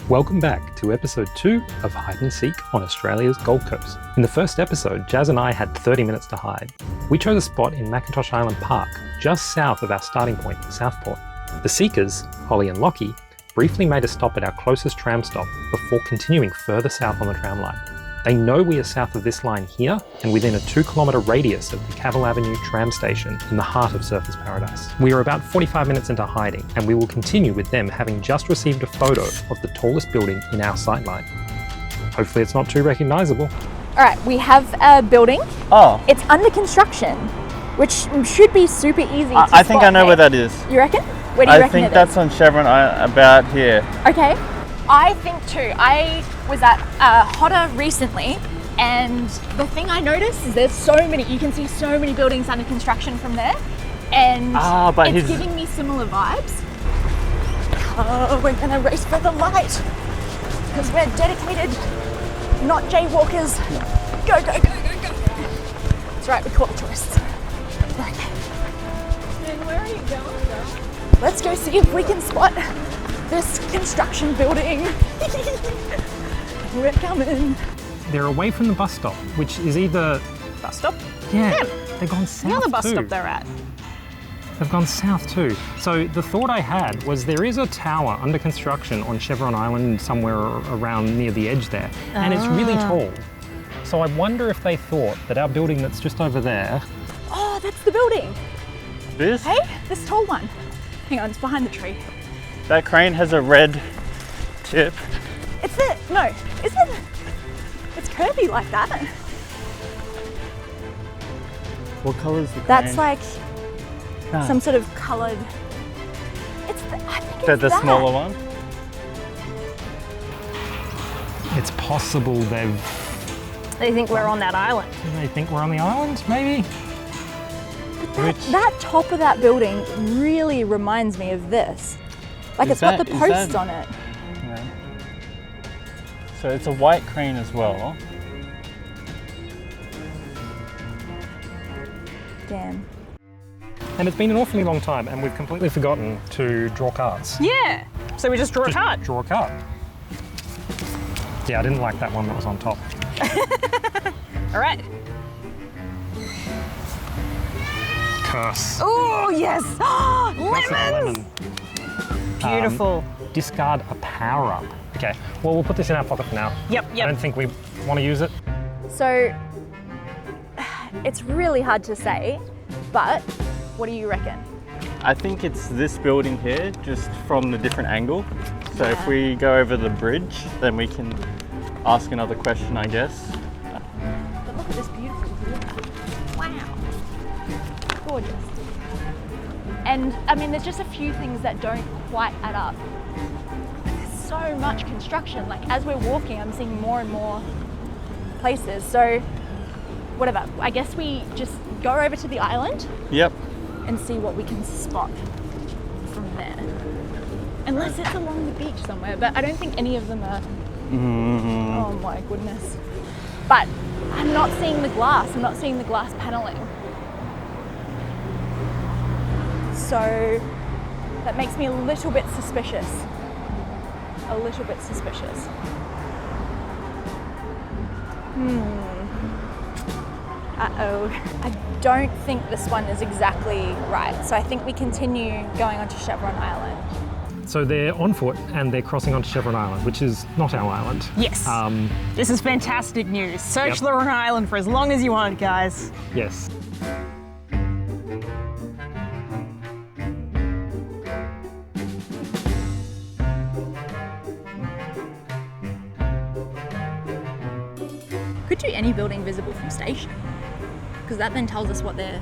Welcome back to episode 2 of Hide and Seek on Australia's Gold Coast. In the first episode, Jazz and I had 30 minutes to hide. We chose a spot in Macintosh Island Park, just south of our starting point, Southport. The Seekers, Holly and Lockie, briefly made a stop at our closest tram stop before continuing further south on the tram line. They know we are south of this line here and within a 2-kilometre radius of the Cavill Avenue tram station in the heart of Surfers Paradise. We are about 45 minutes into hiding and we will continue with them having just received a photo of the tallest building in our sightline. Hopefully it's not too recognisable. Alright, we have a building. Oh. It's under construction, which should be super easy to I think I know where that is. You reckon? Where do you reckon I think that's on Chevron, about here. Okay. I think too. I was at Hodder recently, and the thing I noticed is there's so many, you can see so many buildings under construction from there, and it's giving me similar vibes. Oh, we're gonna race for the light, because we're dedicated, not jaywalkers. Go, go, go, go, go. That's right, we caught the tourists. Okay. And where are you going, girl? Let's go see if we can spot this construction building. We're coming. They're away from the bus stop, which is either... Bus stop? Yeah, they've gone south The other bus too. stop they're at. They've gone south too. So the thought I had was there is a tower under construction on Chevron Island somewhere around near the edge there, and it's really tall. So I wonder if they thought that our building that's just over there... Oh, that's the building. This? Hey, this tall one. Hang on, it's behind the tree. That crane has a red tip. It's the, no, isn't it? It's curvy like that. What colour is the crane? That's like some sort of coloured, it's the, I think it's the smaller one? It's possible they've... They think we're on that island. Do they think we're on the island, maybe? That top of that building really reminds me of this. Like it's got the posts on it. No. So it's a white crane as well. Damn. And it's been an awfully long time and we've completely forgotten to draw cards. Yeah. So we just draw a card. Draw a card. Yeah, I didn't like that one that was on top. All right. Curse. Oh, yes. Classic Lemons. Beautiful. Discard a power up. Okay, well, we'll put this in our pocket for now. Yep. I don't think we want to use it. So, it's really hard to say, but what do you reckon? I think it's this building here, just from the different angle. So if we go over the bridge, then we can ask another question, I guess. But look at this beautiful view. Wow. Gorgeous. And I mean, there's just a few things that don't quite add up. There's so much construction. Like as we're walking, I'm seeing more and more places. So whatever, I guess we just go over to the island. Yep. And see what we can spot from there. Unless it's along the beach somewhere, but I don't think any of them are. Oh my goodness. But I'm not seeing the glass. I'm not seeing the glass paneling. So that makes me a little bit suspicious. A little bit suspicious. Uh-oh. I don't think this one is exactly right. So I think we continue going onto Chevron Island. So they're on foot and they're crossing onto Chevron Island, which is not our island. Yes. This is fantastic news. Search Chevron Island for as long as you want, guys. Yes. Could do any building visible from station, because that then tells us what they're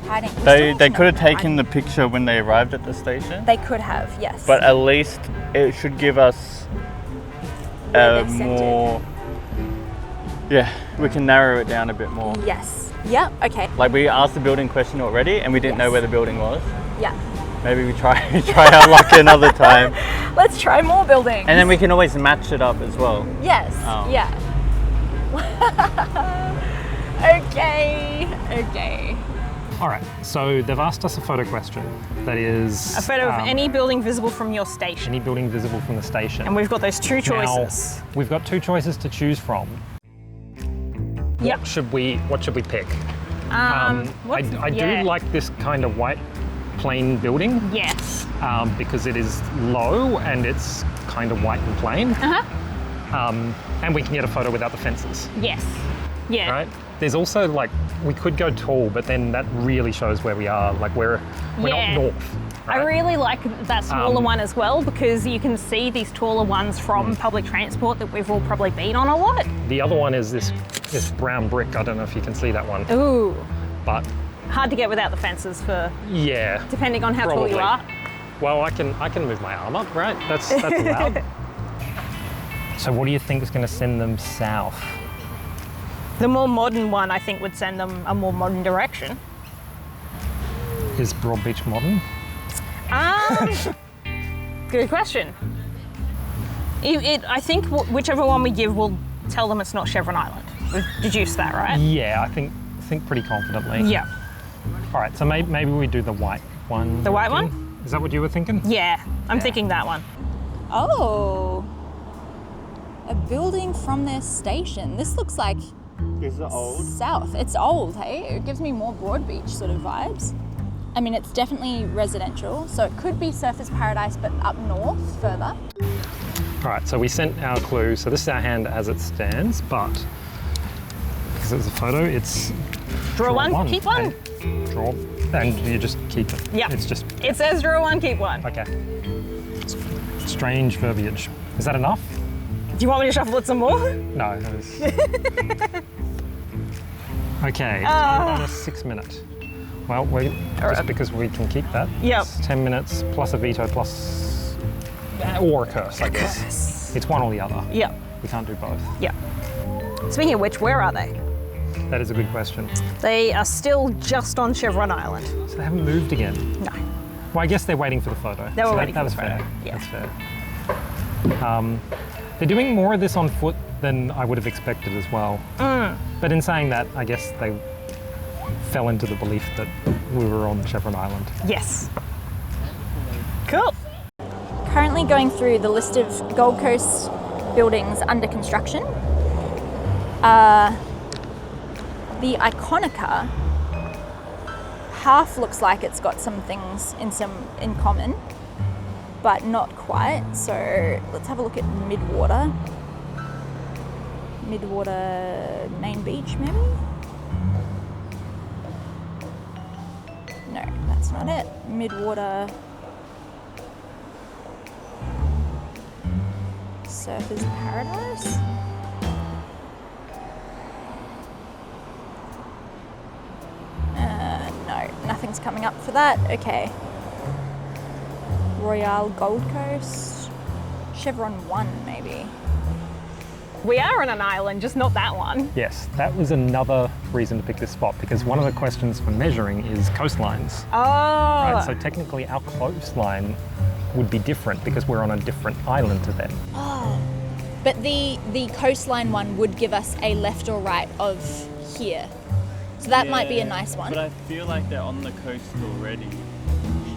hiding. They could have taken the picture when they arrived at the station. They could have, yes. But at least it should give us more. Yeah, we can narrow it down a bit more. Yes. Yeah. Okay. Like we asked the building question already, and we didn't know where the building was. Yeah. Maybe we try our luck another time. Let's try more buildings. And then we can always match it up as well. Yes. Oh. Yeah. Okay. All right, so they've asked us a photo question that is... A photo of any building visible from your station. Any building visible from the station. And we've got those two choices. Now, we've got two choices to choose from. Yep. What should we pick? I do like this kind of white plain building. Yes. Because it is low and it's kind of white and plain. And we can get a photo without the fences. Yes. Yeah. Right? There's also like, we could go tall, but then that really shows where we are. Like we're not north. Right? I really like that smaller one as well, because you can see these taller ones from public transport that we've all probably been on a lot. The other one is this brown brick. I don't know if you can see that one. Ooh. But hard to get without the fences for, depending on how tall you are. Well, I can move my arm up, right? That's allowed. So what do you think is going to send them south? The more modern one, I think, would send them a more modern direction. Is Broad Beach modern? Good question. I think whichever one we give will tell them it's not Chevron Island. We've deduced that, right? Yeah, I think pretty confidently. Yeah. All right, so maybe we do the white one. The white one? Is that what you were thinking? Yeah, I'm thinking that one. Oh, a building from their station. This looks like Is it old? south. It's old, hey? It gives me more Broad Beach sort of vibes. I mean, it's definitely residential, so it could be Surfers Paradise, but up north further. All right, so we sent our clue. So this is our hand as it stands, but because it was a photo, it's Draw one, keep one. And you just keep it. Yeah. It says draw one, keep one. Okay. Strange verbiage. Is that enough? Do you want me to shuffle it some more? No. It was... Okay. On a 6 minute. Well, just because we can keep that. Yep. It's 10 minutes plus a veto plus or a curse, I guess. It's one or the other. Yep. We can't do both. Yeah. Speaking of which, where are they? That is a good question. They are still just on Chevron Island. So they haven't moved again? No. Well, I guess they're waiting for the photo. They were waiting that for was the photo. fair. Yeah. That's fair. They're doing more of this on foot than I would have expected as well. But in saying that, I guess they fell into the belief that we were on Chevron Island. Yes. Cool. Currently going through the list of Gold Coast buildings under construction. The Iconica half looks like it's got some things in common, but not quite. So let's have a look at Midwater. Midwater Main Beach, maybe? No, that's not it. Midwater Surfers Paradise? No, nothing's coming up for that. Okay. Royale Gold Coast. Chevron 1, maybe. We are on an island, just not that one. Yes, that was another reason to pick this spot, because one of the questions for measuring is coastlines. Oh. Right, so technically our coastline would be different because we're on a different island to them. Oh. But the coastline one would give us a left or right of here. So that might be a nice one. But I feel like they're on the coast already.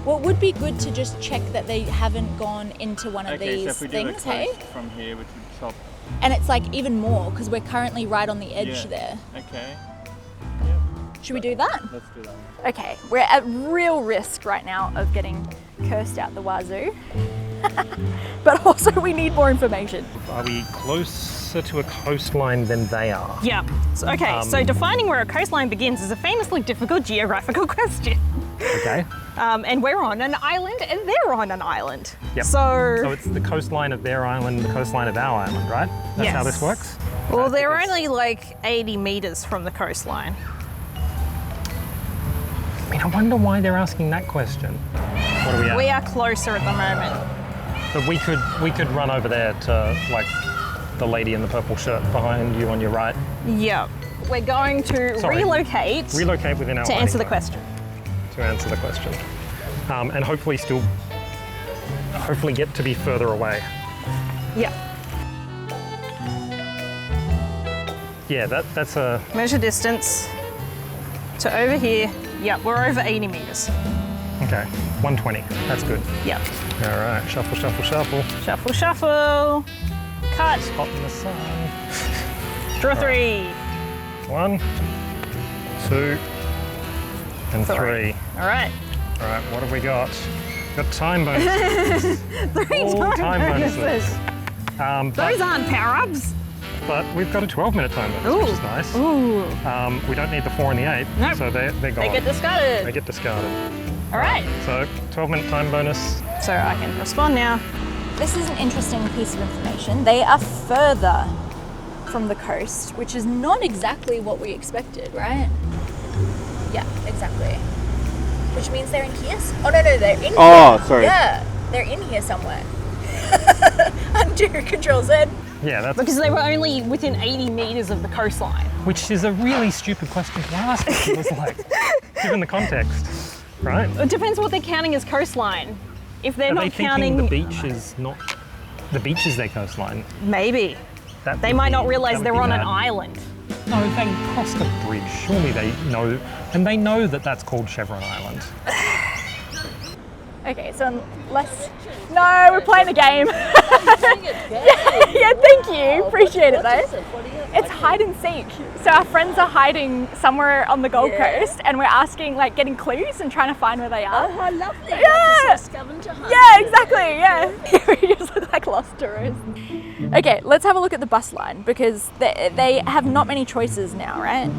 Well, it would be good to just check that they haven't gone into one of these so if we things, do the hey? coast from here, which would chop. And it's like even more because we're currently right on the edge there. Okay. Should we do that? Let's do that. Okay, we're at real risk right now of getting cursed out the wazoo. But also we need more information. Are we closer to a coastline than they are? Yeah. So defining where a coastline begins is a famously difficult geographical question. Okay. And we're on an island and they're on an island. Yep. So it's the coastline of their island, the coastline of our island, right? That's how this works? Well, they're only like 80 meters from the coastline. I mean, I wonder why they're asking that question. What are we at? We are closer at the moment. But we could run over there to like the lady in the purple shirt behind you on your right. Yep. We're going to relocate within our to answer the question. To answer the question. And hopefully get to be further away. Yeah. Yeah, that's a... Measure distance to over here Yep, we're over 80 metres. Okay, 120. That's good. Yep. All right, shuffle, shuffle, shuffle. Shuffle, shuffle. Cut. Spot in the sun. Draw 3. 1, 2, and 3. All right. All right, what have we got? Got time bonuses. 3 All time bonuses. Those aren't power-ups. But we've got a 12-minute time bonus, which is nice. Ooh. We don't need the 4 and the 8, Nope. so they're gone. They get discarded. They get discarded. All right. So 12-minute time bonus. So I can respond now. This is an interesting piece of information. They are further from the coast, which is not exactly what we expected, right? Yeah, exactly. Which means they're in here. Oh, no, they're in here. Oh, sorry. Yeah, they're in here somewhere. Undo Control Z. Yeah, that's Because they were only within 80 metres of the coastline. which is a really stupid question to ask. It was like, given the context, right? It depends what they're counting as coastline. If they're Are not they counting, thinking the beach is not the beach is their coastline? maybe. That They would might not be- realise that would they're be on an bad. island. No, they crossed the bridge. Surely they know, and they know that that's called Chevron Island. Okay, so unless... No, we're playing a game. Yeah, thank you. Appreciate it though. It's hide and seek. So our friends are hiding somewhere on the Gold Coast and we're asking, like, getting clues and trying to find where they are. Oh, how lovely. Yeah. Scavenger hunt. Yeah, exactly, yeah. We just look like lost tourists. Okay, let's have a look at the bus line because they have not many choices now, right?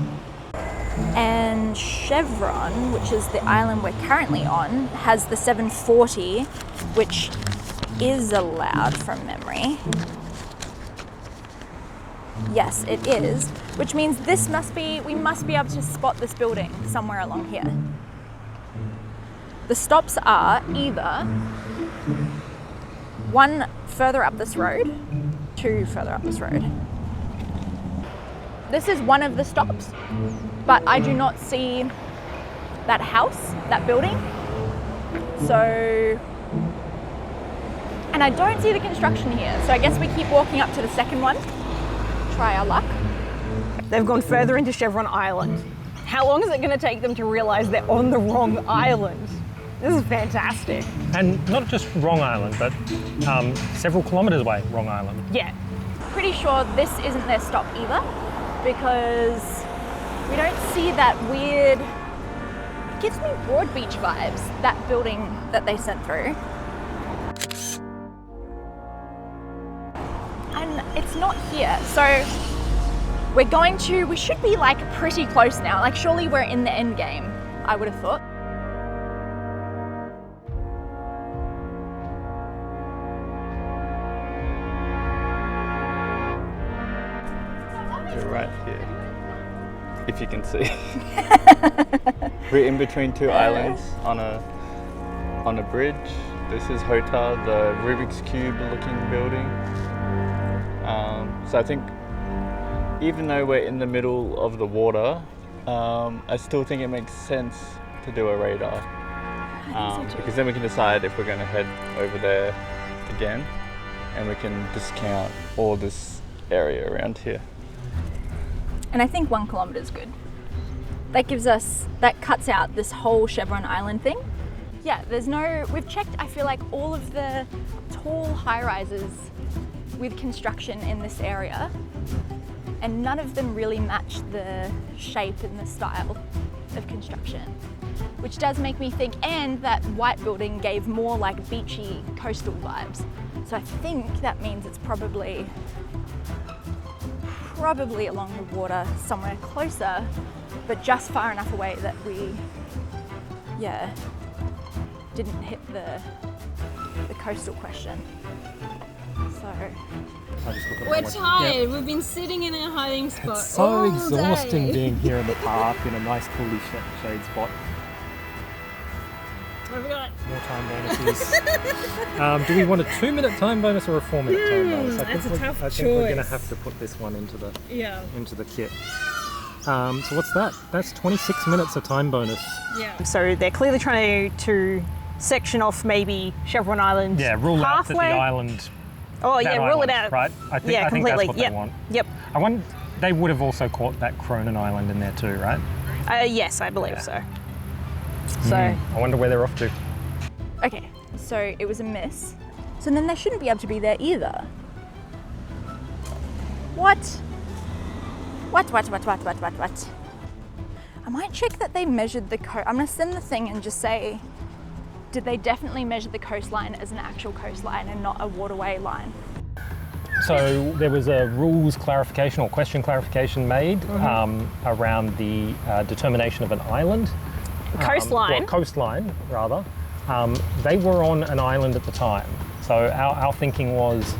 And Chevron, which is the island we're currently on, has the 740, which is allowed from memory. Yes, it is, which means we must be able to spot this building somewhere along here. The stops are either one further up this road, two further up this road. This is one of the stops, but I do not see that house, that building. So, and I don't see the construction here. So I guess we keep walking up to the second one, try our luck. They've gone further into Chevron Island. How long is it going to take them to realise they're on the wrong island? This is fantastic. And not just wrong island, but several kilometres away, wrong island. Yeah. Pretty sure this isn't their stop either, because we don't see that weird, it gives me Broad Beach vibes, that building that they sent through. And it's not here, so we should be like pretty close now. Like surely we're in the end game, I would have thought. We're right here, if you can see. We're in between two islands on a bridge. This is Hotel, the Rubik's Cube looking building. So I think even though we're in the middle of the water, I still think it makes sense to do a radar. Because then we can decide if we're going to head over there again and we can discount all this area around here. And I think 1 kilometre is good. That cuts out this whole Chevron Island thing. Yeah, we've checked, I feel like all of the tall high-rises with construction in this area, and none of them really match the shape and the style of construction, which does make me think, and that white building gave more like beachy coastal vibes. So I think that means it's probably along the water somewhere closer, but just far enough away that we, didn't hit the coastal question. So We're tired. We've been sitting in our hiding spot It's so all exhausting day. being here in the park in a nice fully shade spot. What have we got? More time bonuses. Do we want a 2-minute time bonus or a 4-minute time bonus? That's a tough I think we're going to choice. have to put this one into the Yeah. kit. So what's that? That's 26 minutes of time bonus. Yeah. So they're clearly trying to section off maybe Chevron Island. Yeah, rule out that the halfway. island. Oh that yeah, rule island, it out. Right? I think that's completely. what Yep. they want. Yep. I wonder, they would have also caught that Cronin Island in there too, right? Yes, I believe Yeah. so. So I wonder where they're off to. Okay, so it was a miss. So then they shouldn't be able to be there either. What? What? I might check that they measured the coast. I'm gonna send the thing and just say, did they definitely measure the coastline as an actual coastline and not a waterway line? So there was a rules clarification or question clarification made around the determination of an island. coastline. Coastline, rather. They were on an island at the time. So our thinking was,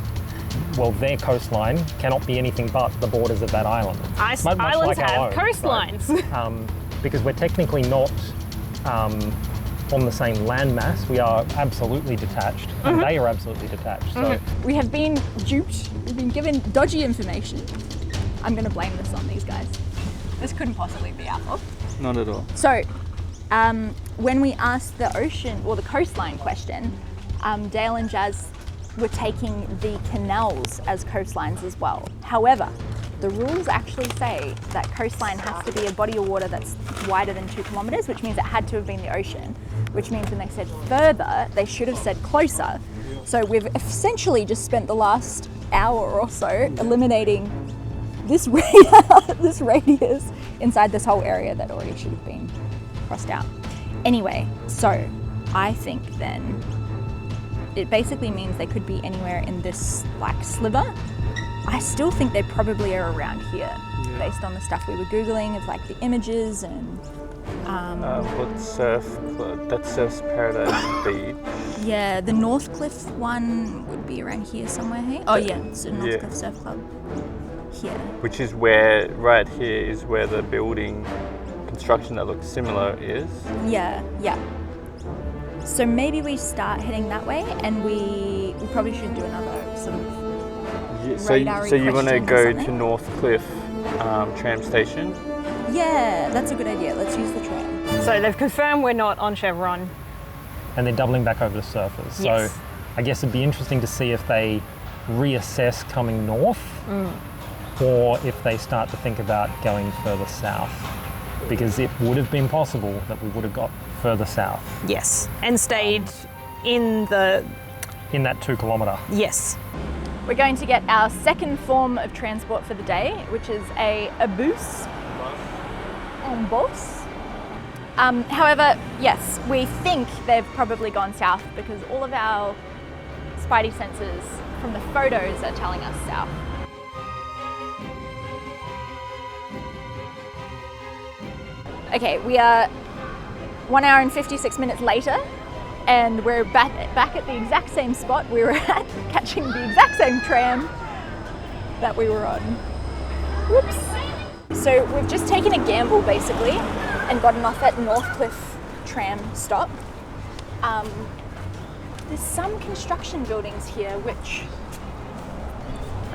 well, their coastline cannot be anything but the borders of that island. Islands like our have own, coastlines. right? Because we're technically not on the same landmass. We are absolutely detached, and they are absolutely detached. So We have been duped. We've been given dodgy information. I'm going to blame this on these guys. This couldn't possibly be our fault. Not at all. So, when we asked the ocean or the coastline question, Dale and Jazz were taking the canals as coastlines as well. However, the rules actually say that coastline has to be a body of water that's wider than 2 kilometres, which means it had to have been the ocean, which means when they said further, they should have said closer. So we've essentially just spent the last hour or so eliminating this radius inside this whole area that already should have been crossed out. Anyway, so I think then it basically means they could be anywhere in this like sliver. I still think they probably are around here, based on the stuff we were Googling of like the images and That's Surf's Paradise Beach. yeah, the Northcliffe one would be around here somewhere, hey? Oh yeah, it's the Northcliffe Surf Club. Here. Which is where, right here is where the building construction that looks similar is. Yeah. So maybe we start heading that way, and we probably should do another sort of So you want to question or go something? to Northcliffe tram station? Yeah, that's a good idea. Let's use the tram. So they've confirmed we're not on Chevron. and they're doubling back over the surface. Yes. So I guess it'd be interesting to see if they reassess coming north or if they start to think about going further south, because it would have been possible that we would have got further south Yes. And stayed in the... in that 2 kilometre. Yes. We're going to get our second form of transport for the day, which is a bus. En bus. However, yes, we think they've probably gone south because all of our spidey sensors from the photos are telling us south. Okay, we are 1 hour and 56 minutes later, and we're back at the exact same spot we were at, catching the exact same tram that we were on. Whoops. So we've just taken a gamble basically and gotten off at Northcliffe tram stop. There's some construction buildings here which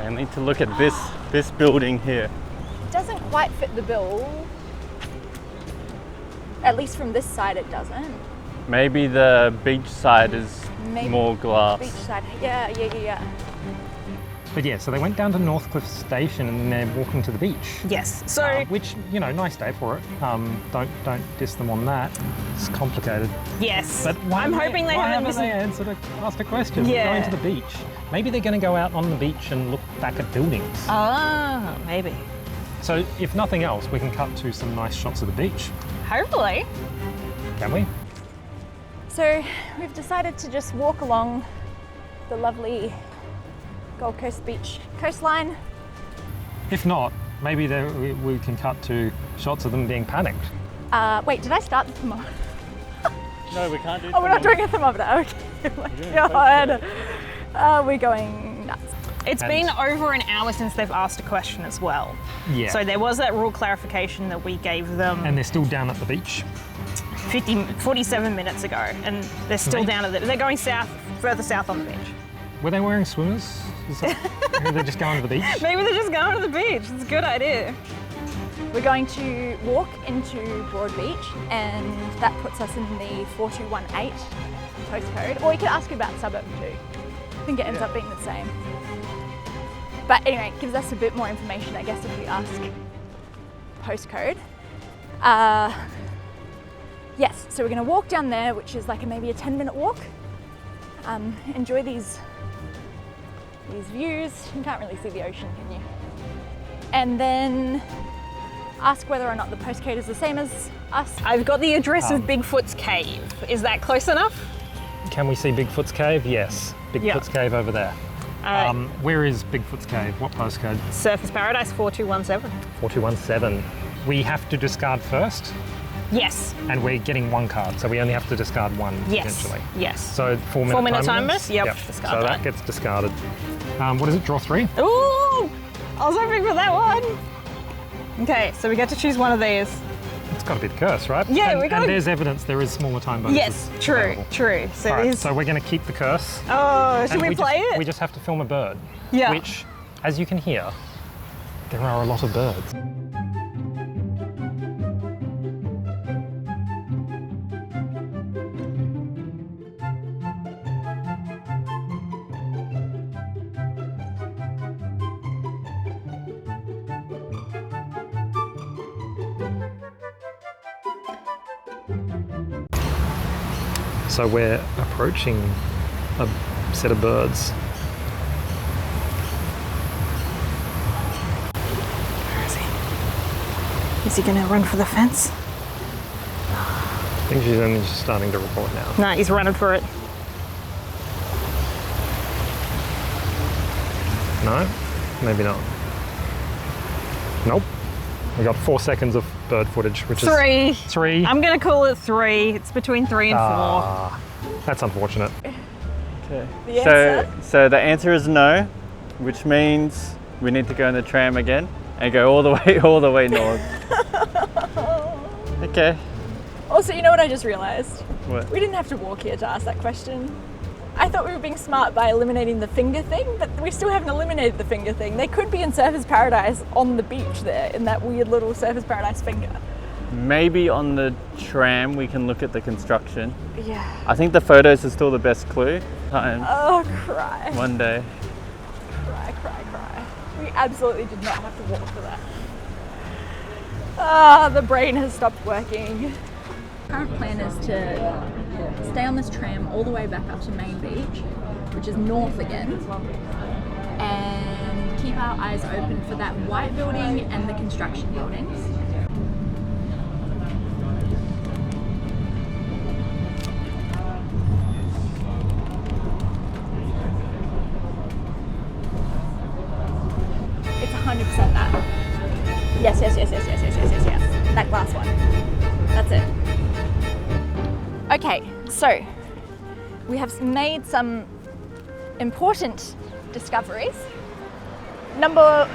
I need to look at this building here. doesn't quite fit the bill. At least from this side it doesn't. Maybe the beach side is Maybe more glass. Beach side, yeah. But yeah, so they went down to Northcliffe Station and they're walking to the beach. Yes. So, Which, you know, nice day for it. Don't diss them on that. It's complicated. yes. But why I'm haven't hoping they why haven't haven't they asked a question? Yeah. We're going to the beach. Maybe they're going to go out on the beach and look back at buildings. Ah, maybe. So if nothing else, we can cut to some nice shots of the beach, Hopefully. can we? So we've decided to just walk along the lovely Gold Coast beach coastline. If not, maybe we can cut to shots of them being panicked. Wait, did I start the thermometer? No, we can't do Oh, we're not doing a thermometer. Okay. Oh my God. We're going nuts. It's And- been over an hour since they've asked a question as well. Yeah. So there was that rule clarification that we gave them And they're still down at the beach. 47 minutes ago, and they're still Maybe- down at they're going south, further south on the beach. Were they wearing swimmers? Is that, or they're just going to the beach? Maybe they're just going to the beach. It's a good idea. We're going to walk into Broad Beach, and that puts us in the 4218 postcode. Or you could ask about suburb too. I think it ends up being the same. But anyway, it gives us a bit more information, I guess, if we ask postcode. Yes, so we're going to walk down there, which is like maybe a 10-minute walk. Enjoy these views. You can't really see the ocean, can you? And then ask whether or not the postcode is the same as us. I've got the address of Bigfoot's cave. Is that close enough? Can we see Bigfoot's cave? Yes. Bigfoot's cave over there. Where is Bigfoot's cave? What postcode? Surface Paradise 4217. 4217. We have to discard first, Yes. and we're getting one card, so we only have to discard one potentially. Yes. So 4-minute timers? Yep. So Discard that gets discarded. What is it? Draw 3? Ooh! I was hoping for that one. Okay, so we get to choose one of these. It's got to be the curse, right? Yeah, and there's evidence there is smaller time bonuses. Yes, true, available. true. So Right, these. so we're going to keep the curse. Oh, should and we play it? We just have to film a bird. Yeah. Which, as you can hear, there are a lot of birds. So we're approaching a set of birds. Where is he? Is he gonna run for the fence? I think she's only just starting to record now. No, he's running for it. No? Maybe not. Nope. We got 4 seconds of bird footage, which is 3. 3. I'm gonna call it 3. It's between 3 and 4. That's unfortunate. Okay. The answer? So the answer is no, which means we need to go in the tram again and go all the way north. Okay. Also, you know what I just realized? What? We didn't have to walk here to ask that question. I thought we were being smart by eliminating the finger thing, but we still haven't eliminated the finger thing. They could be in Surfers Paradise on the beach there, in that weird little Surfers Paradise finger. Maybe on the tram we can look at the construction. Yeah. I think the photos are still the best clue. Oh, cry. One day. Cry, cry, cry. We absolutely did not have to walk for that. Ah, the brain has stopped working. Current plan is to stay on this tram all the way back up to Main Beach, which is north again, and keep our eyes open for that white building and the construction buildings. It's 100% that. Yes, yes, yes, yes, yes, yes, yes, yes, yes. That glass one. That's it. Okay, so we have made some important discoveries.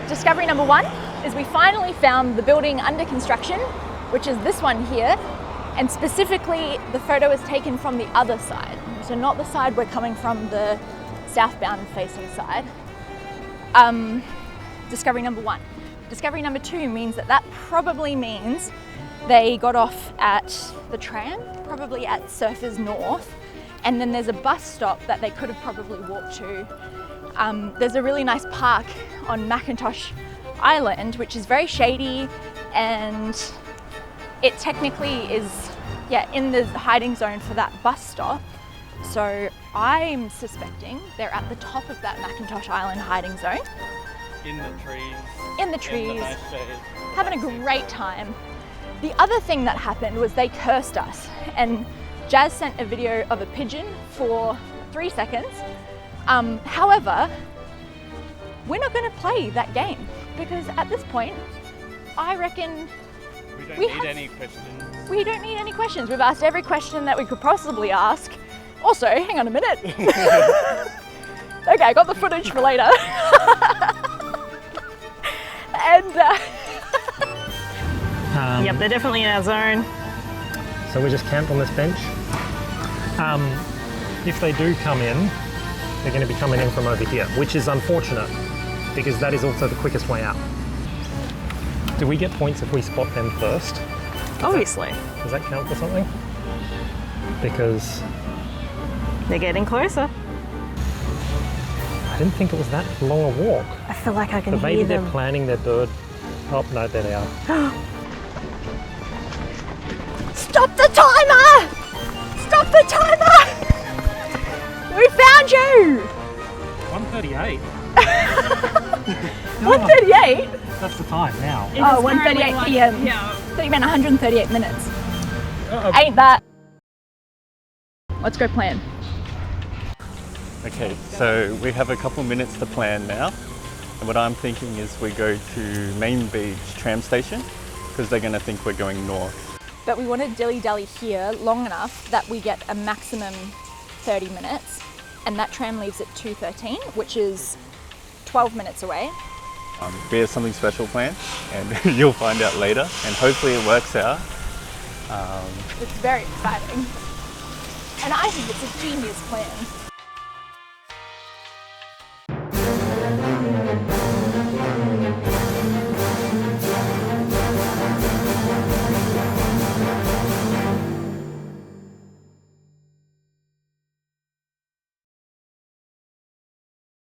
Discovery number 1 is we finally found the building under construction, which is this one here, and specifically the photo is taken from the other side. So not the side we're coming from, the southbound facing side. Discovery number 1. Discovery number 2 means that probably means they got off at the tram, probably at Surfers North, and then there's a bus stop that they could have probably walked to. There's a really nice park on Macintosh Island, which is very shady, and it technically is, in the hiding zone for that bus stop. So I'm suspecting they're at the top of that Macintosh Island hiding zone. In the trees. In the trees. In the nice shade. Having a great time. The other thing that happened was they cursed us, and Jazz sent a video of a pigeon for 3 seconds. However, we're not going to play that game because at this point, I reckon We don't need any questions. we don't need any questions. We've asked every question that we could possibly ask. Also, hang on a minute. Okay, I got the footage for later. And Yep, they're definitely in our zone. So we just camped on this bench. If they do come in, they're going to be coming in from over here, which is unfortunate because that is also the quickest way out. Do we get points if we spot them first? Obviously. Does that count for something? Because They're getting closer. I didn't think it was that long a walk. I feel like I can But maybe hear they're them. planning their bird. Oh, no, there they are. Stop the timer! Stop the timer! We found you! 1:38. 1:38? That's the time now. Oh, 1:38 p.m. Yeah. I thought you meant 138 minutes. Ain't that? Let's go plan. Okay, so we have a couple minutes to plan now. And what I'm thinking is we go to Main Beach tram station because they're going to think we're going north. But we want to dilly-dally here long enough that we get a maximum 30 minutes, and that tram leaves at 2:13, which is 12 minutes away. We have something special planned, and you'll find out later, and hopefully it works out. It's very exciting. And I think it's a genius plan.